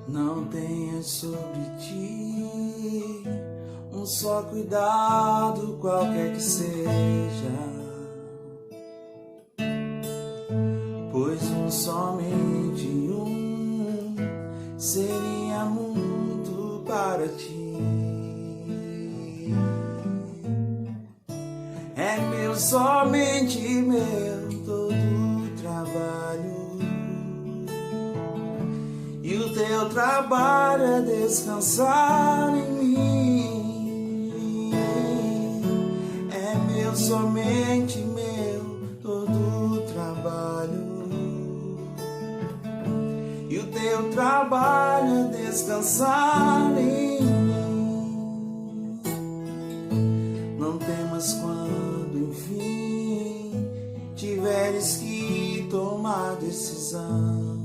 Não tenhas sobre ti um só cuidado, qualquer que seja, pois somente um seria muito para ti. É meu, somente meu, todo o trabalho. E o teu trabalho é descansar em mim. É meu, somente meu, todo o trabalho. E o teu trabalho é descansar em mim. Não temas quando, enfim, tiveres que tomar decisão.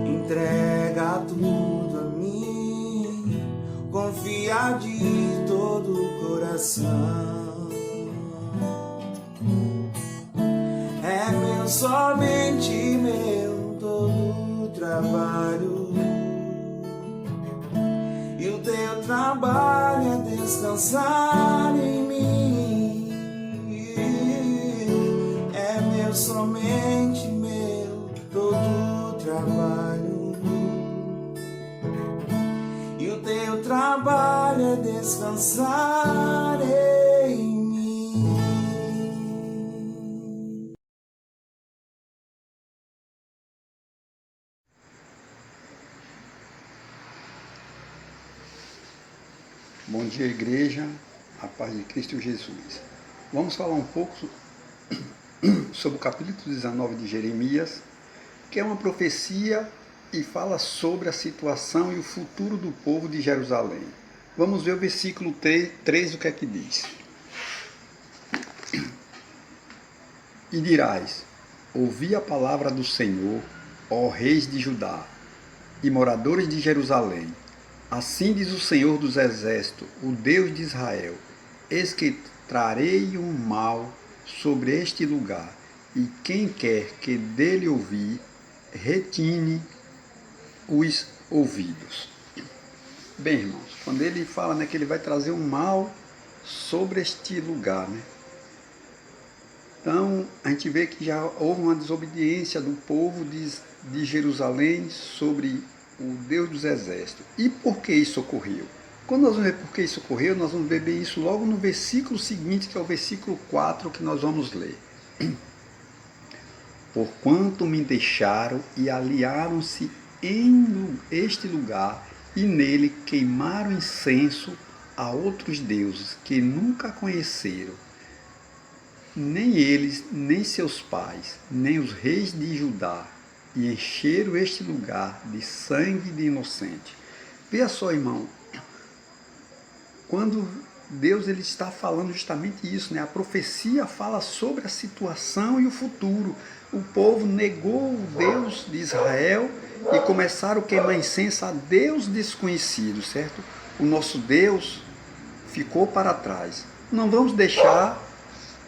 Entrega tudo a mim, confia de todo o coração. É meu, somente meu, todo o trabalho. E o teu trabalho é descansar em mim. É meu, somente meu, todo o trabalho. E o teu trabalho é descansar em mim. Bom dia, igreja, a paz de Cristo Jesus. Vamos falar um pouco sobre o capítulo 19 de Jeremias, que é uma profecia e fala sobre a situação e o futuro do povo de Jerusalém. Vamos ver o versículo 3, o que é que diz. E dirás: ouvi a palavra do Senhor, ó reis de Judá e moradores de Jerusalém. Assim diz o Senhor dos Exércitos, o Deus de Israel: eis que trarei um mal sobre este lugar, e quem quer que dele ouvir, retine os ouvidos. Bem, irmãos, quando ele fala, que ele vai trazer um mal sobre este lugar, então a gente vê que já houve uma desobediência do povo de Jerusalém sobre o Deus dos Exércitos. E por que isso ocorreu? Quando nós vamos ver por que isso ocorreu, nós vamos ver bem isso logo no versículo seguinte, que é o versículo 4, que nós vamos ler. Porquanto me deixaram e aliaram-se em este lugar, e nele queimaram incenso a outros deuses que nunca conheceram, nem eles, nem seus pais, nem os reis de Judá, e encheram este lugar de sangue de inocente. Veja só, irmão, quando Deus ele está falando justamente isso, a profecia fala sobre a situação e o futuro. O povo negou o Deus de Israel e começaram a queimar incenso a Deus desconhecido, certo? O nosso Deus ficou para trás. Não vamos deixar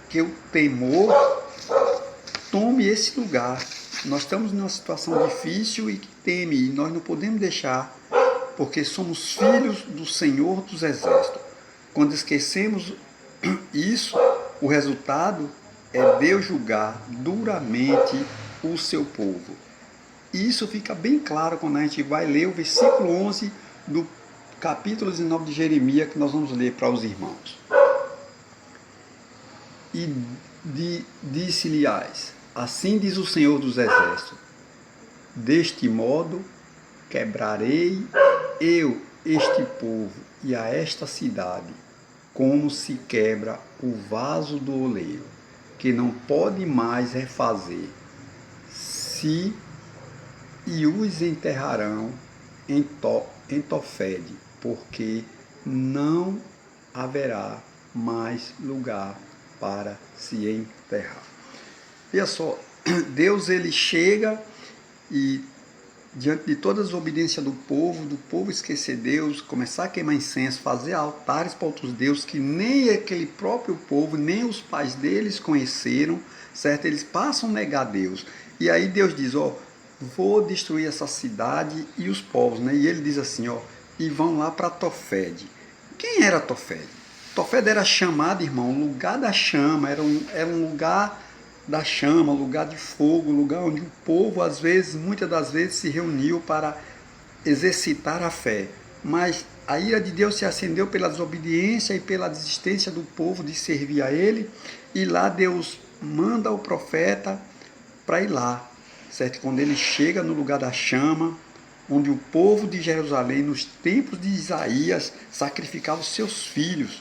que o temor tome esse lugar. Nós estamos numa situação difícil e que teme, e nós não podemos deixar, porque somos filhos do Senhor dos Exércitos. Quando esquecemos isso, o resultado é Deus julgar duramente o seu povo. E isso fica bem claro quando a gente vai ler o versículo 11 do capítulo 19 de Jeremias, que nós vamos ler para os irmãos. E disse-lhes: assim diz o Senhor dos Exércitos, deste modo quebrarei eu este povo e a esta cidade, como se quebra o vaso do oleiro, que não pode mais refazer, se e os enterrarão em Tofede, porque não haverá mais lugar para se enterrar. Veja só, Deus ele chega e diante de toda a desobediência do povo esquecer Deus, começar a queimar incenso, fazer altares para outros deuses que nem aquele próprio povo, nem os pais deles conheceram, certo? Eles passam a negar Deus. E aí Deus diz, ó, vou destruir essa cidade e os povos, né? E ele diz assim, ó, e vão lá para Tofede. Quem era Tofede? Tofede era chamado, irmão, lugar da chama, era um lugar da chama, lugar de fogo, lugar onde o povo, às vezes, muitas das vezes, se reuniu para exercitar a fé. Mas a ira de Deus se acendeu pela desobediência e pela desistência do povo de servir a ele, e lá Deus manda o profeta para ir lá, certo? Quando ele chega no lugar da chama, onde o povo de Jerusalém, nos tempos de Isaías, sacrificava os seus filhos,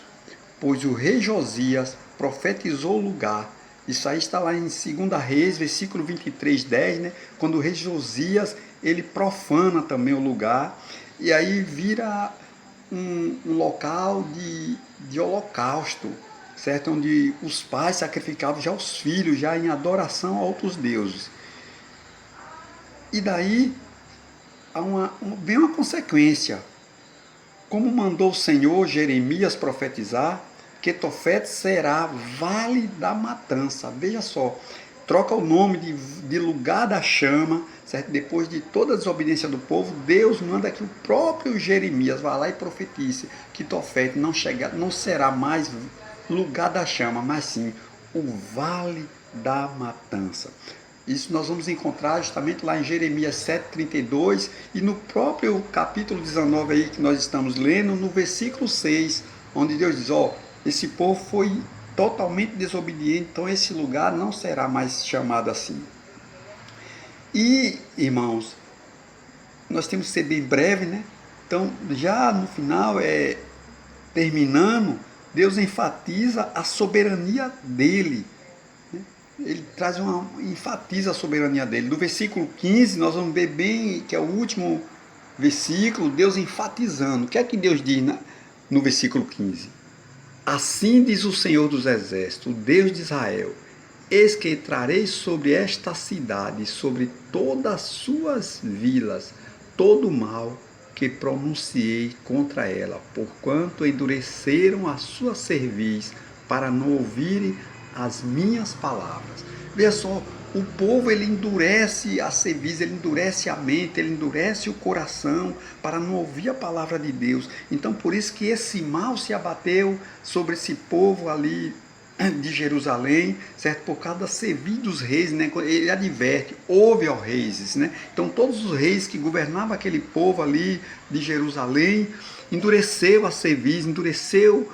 pois o rei Josias profetizou o lugar. Isso aí está lá em 2 Reis, versículo 23, 10, né? Quando o rei Josias, ele profana também o lugar, e aí vira um local de holocausto, certo? Onde os pais sacrificavam já os filhos, já em adoração a outros deuses. E daí vem uma consequência. Como mandou o Senhor Jeremias profetizar, que Tofete será vale da matança. Veja só, troca o nome de lugar da chama, certo? Depois de toda a desobediência do povo, Deus manda que o próprio Jeremias vá lá e profetize que Tofete não será mais lugar da chama, mas sim o vale da matança. Isso nós vamos encontrar justamente lá em Jeremias 7,32 e no próprio capítulo 19 aí que nós estamos lendo, no versículo 6, onde Deus diz, ó, esse povo foi totalmente desobediente, então esse lugar não será mais chamado assim. E, irmãos, nós temos que ser bem breve, né? Então, já no final, terminando, Deus enfatiza a soberania dele. Ele enfatiza a soberania dele. Do versículo 15, nós vamos ver bem, que é o último versículo, Deus enfatizando. O que é que Deus diz no versículo 15? Assim diz o Senhor dos Exércitos, o Deus de Israel, eis que entrarei sobre esta cidade, sobre todas as suas vilas, todo o mal que pronunciei contra ela, porquanto endureceram a sua cerviz para não ouvirem as minhas palavras. Veja só, o povo ele endurece a cerviz, ele endurece a mente, ele endurece o coração para não ouvir a palavra de Deus. Então por isso que esse mal se abateu sobre esse povo ali de Jerusalém, certo? Por causa da cerviz dos reis, né? Ele adverte, ouve aos reis, né? Então todos os reis que governavam aquele povo ali de Jerusalém, endureceu a cerviz, endureceu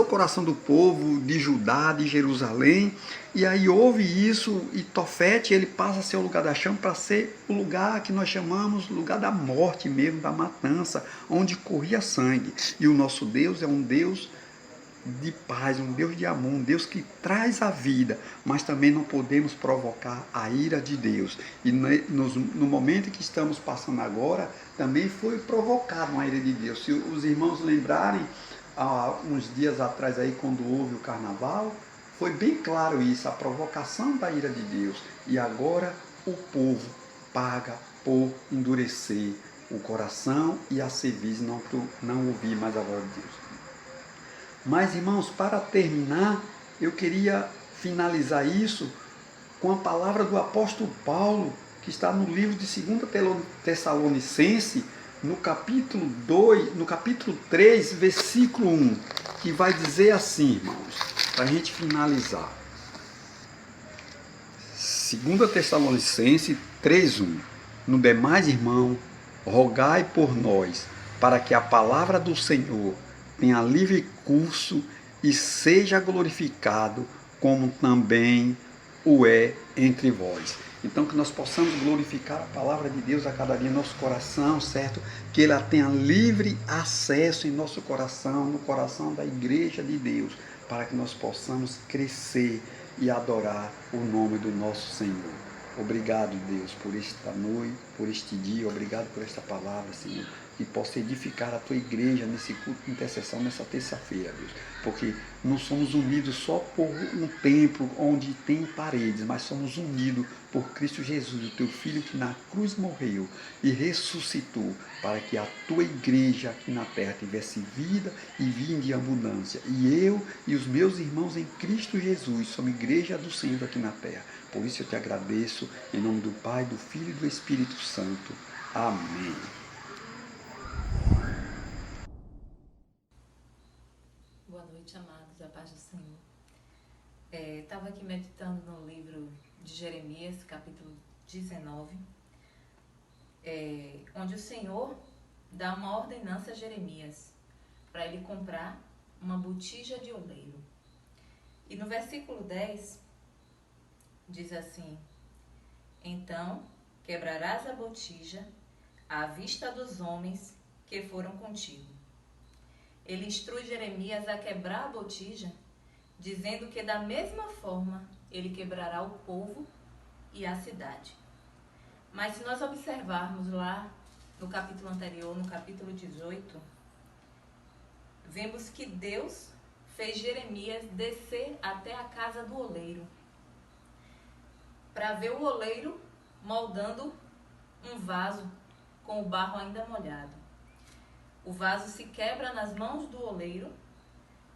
o coração do povo de Judá, de Jerusalém, e aí houve isso, e Tofete ele passa a ser o lugar da chama para ser o lugar que nós chamamos lugar da morte mesmo, da matança, onde corria sangue. E o nosso Deus é um Deus de paz, um Deus de amor, um Deus que traz a vida, mas também não podemos provocar a ira de Deus. E no momento que estamos passando agora, também foi provocada uma ira de Deus. Se os irmãos lembrarem, há uns dias atrás aí, quando houve o carnaval, foi bem claro isso, a provocação da ira de Deus. E agora o povo paga por endurecer o coração e a cerviz, não ouvir mais a voz de Deus. Mas, irmãos, para terminar, eu queria finalizar isso com a palavra do apóstolo Paulo, que está no livro de 2 Tessalonicenses, no capítulo 2, no capítulo 3, versículo 1, que vai dizer assim, irmãos, para a gente finalizar. 2 Tessalonicenses 3:1. No demais, irmão, rogai por nós, para que a palavra do Senhor tenha livre curso e seja glorificado, como também o é entre vós. Então, que nós possamos glorificar a palavra de Deus a cada dia em nosso coração, certo? Que ela tenha livre acesso em nosso coração, no coração da igreja de Deus, para que nós possamos crescer e adorar o nome do nosso Senhor. Obrigado, Deus, por esta noite, por este dia. Obrigado por esta palavra, Senhor. Que possa edificar a tua igreja nesse culto de intercessão, nessa terça-feira, Deus. Porque não somos unidos só por um templo onde tem paredes, mas somos unidos por Cristo Jesus, o teu Filho que na cruz morreu e ressuscitou, para que a tua igreja aqui na terra tivesse vida e vida em abundância. E eu e os meus irmãos em Cristo Jesus somos igreja do Senhor aqui na terra. Por isso eu te agradeço, em nome do Pai, do Filho e do Espírito Santo. Amém. Boa noite, amados, a paz do Senhor. Estava aqui meditando no livro de Jeremias, capítulo 19, onde o Senhor dá uma ordenança a Jeremias para ele comprar uma botija de oleiro. E no versículo 10 diz assim: então quebrarás a botija à vista dos homens que foram contigo. Ele instrui Jeremias a quebrar a botija, dizendo que da mesma forma ele quebrará o povo e a cidade. Mas se nós observarmos lá no capítulo anterior, no capítulo 18, vemos que Deus fez Jeremias descer até a casa do oleiro, para ver o oleiro moldando um vaso com o barro ainda molhado. O vaso se quebra nas mãos do oleiro,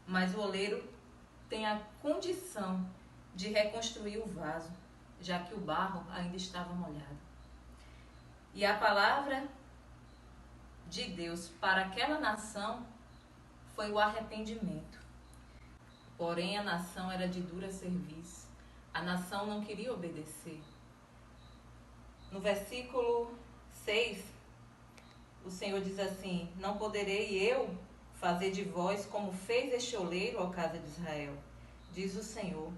mas o oleiro tem a condição de reconstruir o vaso, já que o barro ainda estava molhado. E a palavra de Deus para aquela nação foi o arrependimento. Porém, a nação era de dura cerviz. A nação não queria obedecer. No versículo 6, o Senhor diz assim: não poderei eu fazer de vós como fez este oleiro, ó casa de Israel, diz o Senhor.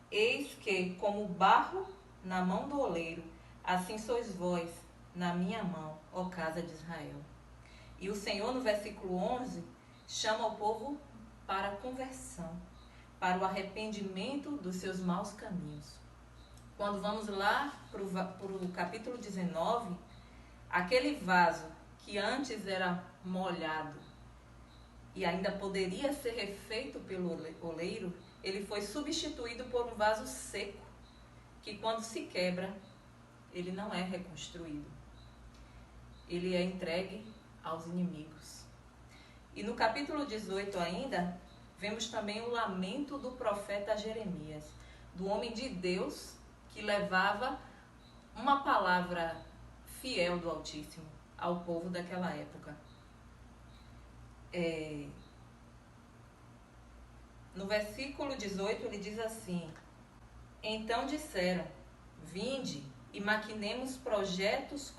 Eis que, como barro na mão do oleiro, assim sois vós na minha mão, ó casa de Israel. E o Senhor, no versículo 11, chama o povo para a conversão, para o arrependimento dos seus maus caminhos. Quando vamos lá para o capítulo 19, aquele vaso que antes era molhado e ainda poderia ser refeito pelo oleiro, ele foi substituído por um vaso seco, que quando se quebra, ele não é reconstruído. Ele é entregue aos inimigos. E no capítulo 18 ainda, vemos também o lamento do profeta Jeremias, do homem de Deus que levava uma palavra fiel do Altíssimo ao povo daquela época. No versículo 18 ele diz assim: então disseram, vinde e maquinemos projetos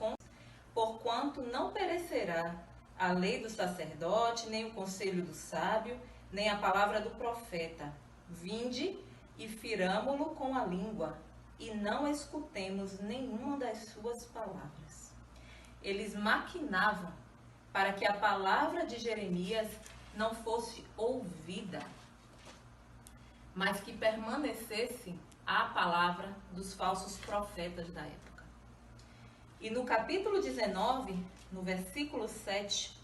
porquanto não perecerá a lei do sacerdote, nem o conselho do sábio, nem a palavra do profeta. Vinde e firamo-lo com a língua, e não escutemos nenhuma das suas palavras. Eles maquinavam para que a palavra de Jeremias não fosse ouvida, mas que permanecesse a palavra dos falsos profetas da época. E no capítulo 19, no versículo 7,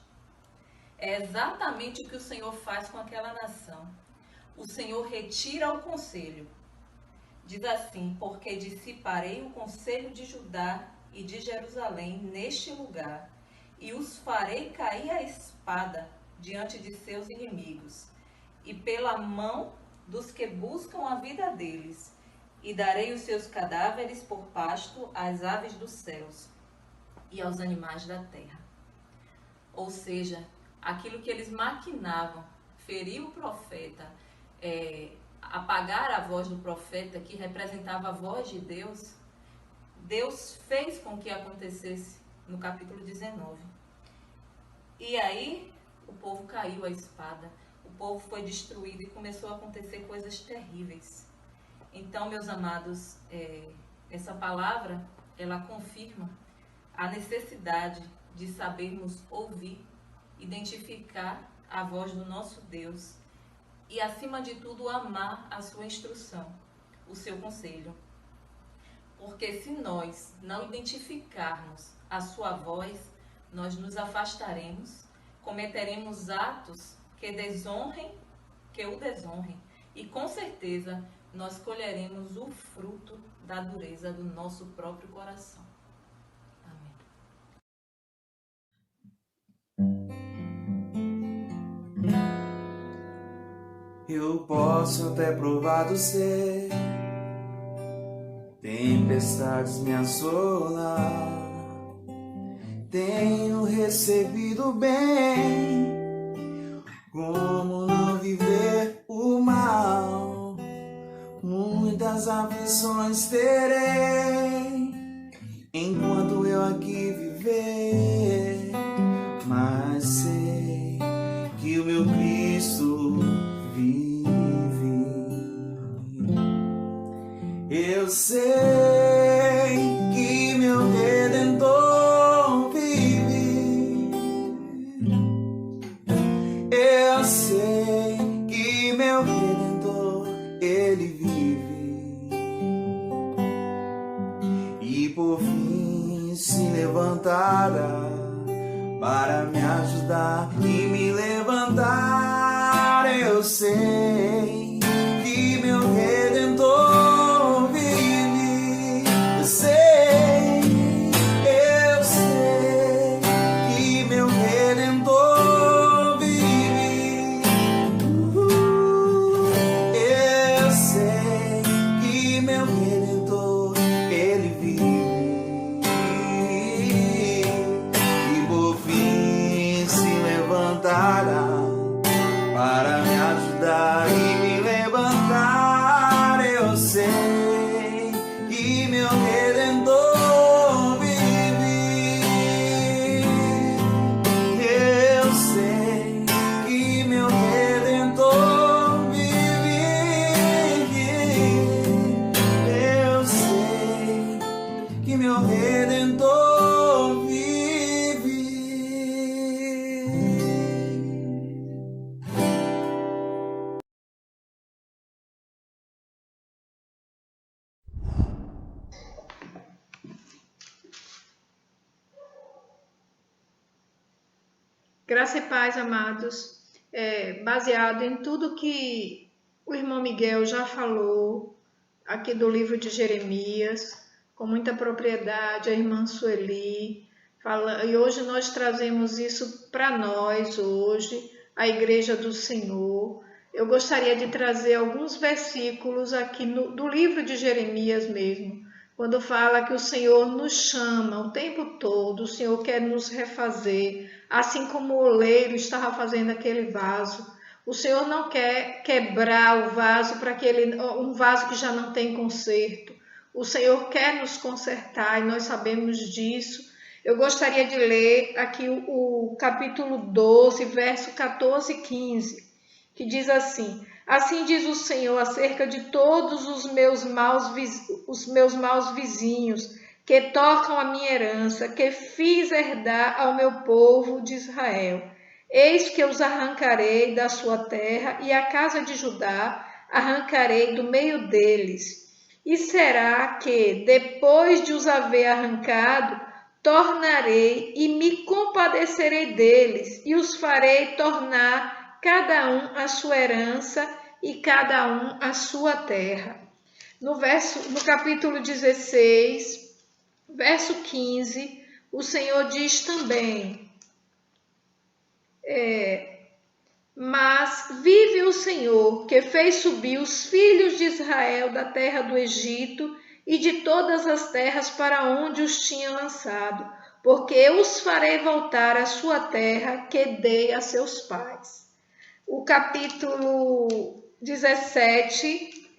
é exatamente o que o Senhor faz com aquela nação. O Senhor retira o conselho. Diz assim: porque dissiparei o conselho de Judá e de Jerusalém neste lugar, e os farei cair a espada diante de seus inimigos, e pela mão dos que buscam a vida deles, e darei os seus cadáveres por pasto às aves dos céus e aos animais da terra. Ou seja, aquilo que eles maquinavam, ferir o profeta, apagar a voz do profeta que representava a voz de Deus, Deus fez com que acontecesse no capítulo 19. E aí o povo caiu à espada. o povo foi destruído e começou a acontecer coisas terríveis. Então, meus amados, essa palavra, ela confirma a necessidade de sabermos ouvir, identificar a voz do nosso Deus e, acima de tudo, amar a sua instrução, o seu conselho. Porque se nós não identificarmos a sua voz, nós nos afastaremos, cometeremos atos que o desonrem, e com certeza nós colheremos o fruto da dureza do nosso próprio coração. Eu posso até provar do ser, tempestades me assolar. Tenho recebido bem, como não viver o mal? Muitas aflições terei, enquanto eu aqui viver. Mas sei que o meu Cristo vive. Eu sei que meu Redentor vive. Eu sei que meu Redentor, Ele vive. E por fim se levantará para me ajudar e me levantar. Eu sei que meu Redentor vive. Eu sei que meu Redentor vive. Eu sei que meu Redentor, Ele vive. Para me ajudar e me levantar. Eu sei que meu Redentor vive. Eu sei que meu Redentor vive. Eu sei que meu Redentor vive. Graça e paz, amados, baseado em tudo que o irmão Miguel já falou aqui do livro de Jeremias, com muita propriedade, a irmã Sueli, e hoje nós trazemos isso para nós, hoje, a Igreja do Senhor. Eu gostaria de trazer alguns versículos aqui do livro de Jeremias mesmo, quando fala que o Senhor nos chama o tempo todo, o Senhor quer nos refazer, assim como o oleiro estava fazendo aquele vaso. O Senhor não quer quebrar o vaso para um vaso que já não tem conserto. O Senhor quer nos consertar e nós sabemos disso. Eu gostaria de ler aqui o capítulo 12, verso 14 e 15, que diz assim: assim diz o Senhor acerca de todos os meus maus vizinhos, que tocam a minha herança, que fiz herdar ao meu povo de Israel. Eis que os arrancarei da sua terra, e a casa de Judá arrancarei do meio deles. E será que, depois de os haver arrancado, tornarei e me compadecerei deles, e os farei tornar cada um a sua herança e cada um a sua terra. No capítulo 16, verso 15, o Senhor diz também: mas vive o Senhor, que fez subir os filhos de Israel da terra do Egito e de todas as terras para onde os tinha lançado, porque eu os farei voltar à sua terra que dei a seus pais. O capítulo 17,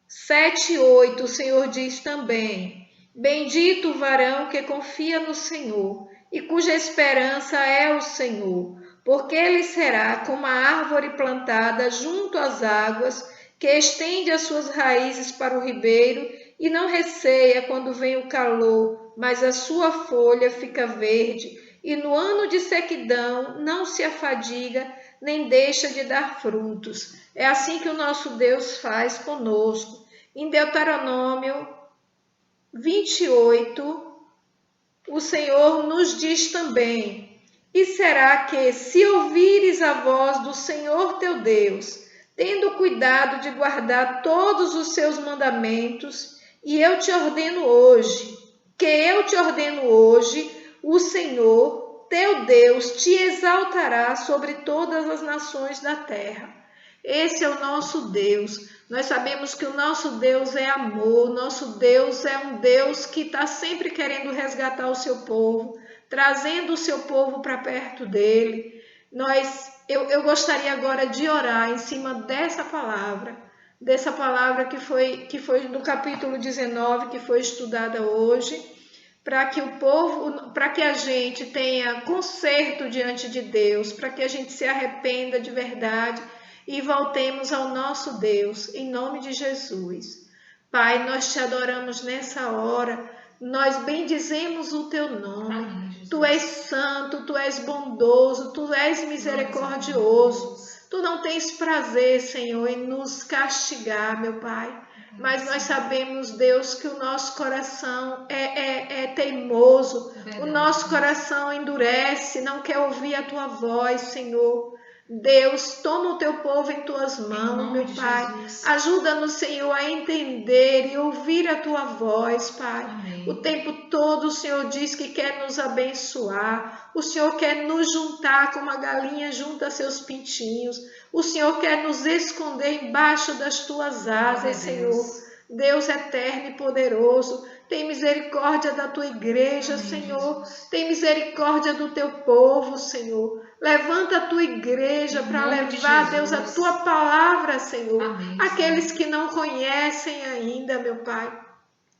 7 e 8, o Senhor diz também: bendito o varão que confia no Senhor e cuja esperança é o Senhor, porque ele será como a árvore plantada junto às águas, que estende as suas raízes para o ribeiro e não receia quando vem o calor, mas a sua folha fica verde, e no ano de sequidão não se afadiga, nem deixa de dar frutos. É assim que o nosso Deus faz conosco. Em Deuteronômio 28, o Senhor nos diz também: e será que, se ouvires a voz do Senhor teu Deus, tendo cuidado de guardar todos os seus mandamentos, e eu te ordeno hoje, o Senhor teu Deus te exaltará sobre todas as nações da terra. Esse é o nosso Deus. Nós sabemos que o nosso Deus é amor, nosso Deus é um Deus que está sempre querendo resgatar o seu povo, trazendo o seu povo para perto dele. Eu gostaria agora de orar em cima dessa palavra que foi do capítulo 19, que foi estudada hoje, para que a gente tenha conserto diante de Deus, para que a gente se arrependa de verdade e voltemos ao nosso Deus, em nome de Jesus. Pai, nós te adoramos nessa hora, nós bendizemos o teu nome. Amém, tu és santo, tu és bondoso, tu és misericordioso. Tu não tens prazer, Senhor, em nos castigar, meu Pai. Mas nós sabemos, Deus, que o nosso coração é teimoso, o nosso coração endurece, não quer ouvir a tua voz, Senhor. Deus, toma o teu povo em tuas mãos, meu Pai. Ajuda-nos, Senhor, a entender e ouvir a tua voz, Pai. Amém. O tempo todo o Senhor diz que quer nos abençoar. O Senhor quer nos juntar como a galinha junta seus pintinhos. O Senhor quer nos esconder embaixo das tuas asas, Senhor. Deus eterno e poderoso, tem misericórdia da tua igreja, amém, Senhor. Jesus. Tem misericórdia do teu povo, Senhor. Levanta a tua igreja para levar, Deus, a tua palavra, Senhor. Amém, aqueles que não conhecem ainda, meu Pai.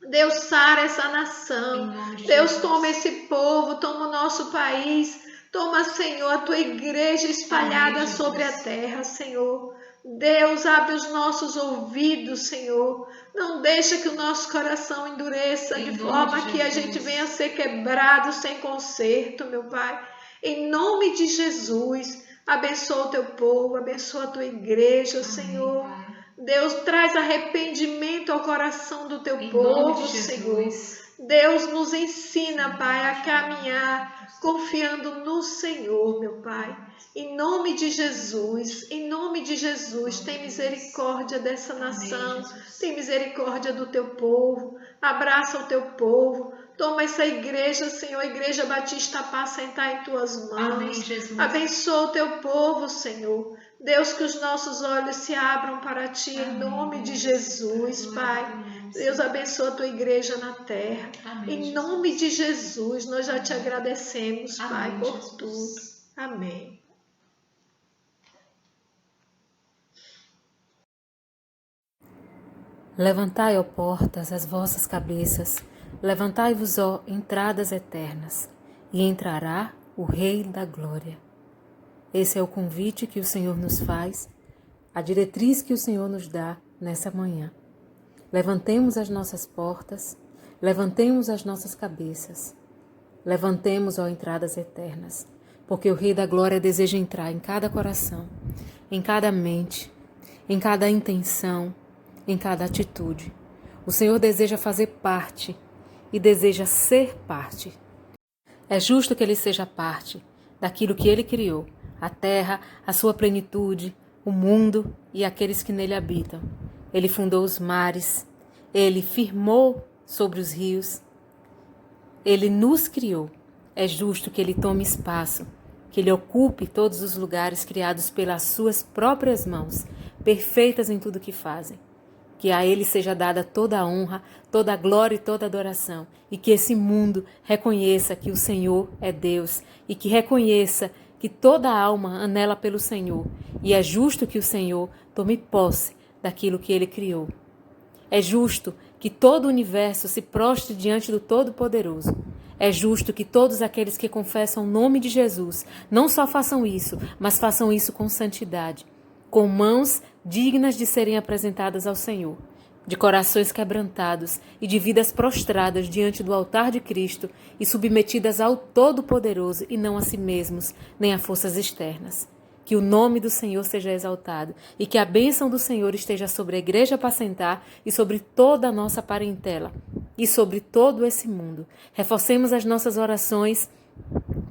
Deus, sara essa nação. Deus, toma esse povo, toma o nosso país. Toma, Senhor, a tua igreja espalhada, amém, sobre a terra, Senhor. Deus, abre os nossos ouvidos, Senhor. Não deixa que o nosso coração endureça, de forma que a gente venha a ser quebrado sem conserto, meu Pai. Em nome de Jesus, abençoa o teu povo, abençoa a tua igreja, amém, Senhor. Pai. Deus, traz arrependimento ao coração do teu povo, Senhor. Deus, nos ensina, Pai, a caminhar confiando no Senhor, meu Pai. Em nome de Jesus, tem misericórdia dessa nação, tem misericórdia do teu povo, abraça o teu povo. Toma essa igreja, Senhor, a Igreja Batista Apacentar em tuas mãos. Amém, Jesus. Abençoa o teu povo, Senhor. Deus, que os nossos olhos se abram para ti, amém, em nome de Jesus, Pai. Deus, abençoa a tua igreja na terra. Amém, em nome de Jesus, nós já te agradecemos, amém, Pai, por Jesus. Tudo. Amém. Levantai, ó portas, as vossas cabeças, levantai-vos, ó entradas eternas, e entrará o Rei da Glória. Esse é o convite que o Senhor nos faz, a diretriz que o Senhor nos dá nessa manhã. Levantemos as nossas portas, levantemos as nossas cabeças, levantemos, ó entradas eternas, porque o Rei da Glória deseja entrar em cada coração, em cada mente, em cada intenção, em cada atitude. O Senhor deseja fazer parte e deseja ser parte. É justo que Ele seja parte daquilo que Ele criou, a terra, a sua plenitude, o mundo e aqueles que nele habitam. Ele fundou os mares, Ele firmou sobre os rios, Ele nos criou. É justo que Ele tome espaço, que Ele ocupe todos os lugares criados pelas suas próprias mãos, perfeitas em tudo que fazem. Que a Ele seja dada toda a honra, toda a glória e toda a adoração. E que esse mundo reconheça que o Senhor é Deus. E que reconheça que toda alma anela pelo Senhor. E é justo que o Senhor tome posse daquilo que Ele criou. É justo que todo o universo se prostre diante do Todo-Poderoso. É justo que todos aqueles que confessam o nome de Jesus não só façam isso, mas façam isso com santidade, com mãos dignas de serem apresentadas ao Senhor, de corações quebrantados e de vidas prostradas diante do altar de Cristo e submetidas ao Todo-Poderoso e não a si mesmos, nem a forças externas. Que o nome do Senhor seja exaltado e que a bênção do Senhor esteja sobre a Igreja Apacentar e sobre toda a nossa parentela e sobre todo esse mundo. Reforcemos as nossas orações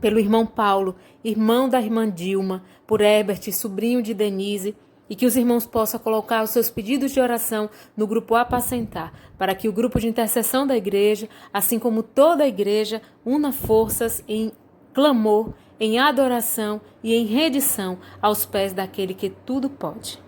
pelo irmão Paulo, irmão da irmã Dilma, por Herbert, sobrinho de Denise, e que os irmãos possam colocar os seus pedidos de oração no grupo Apacentar, para que o grupo de intercessão da igreja, assim como toda a igreja, una forças em clamor, em adoração e em rendição aos pés daquele que tudo pode.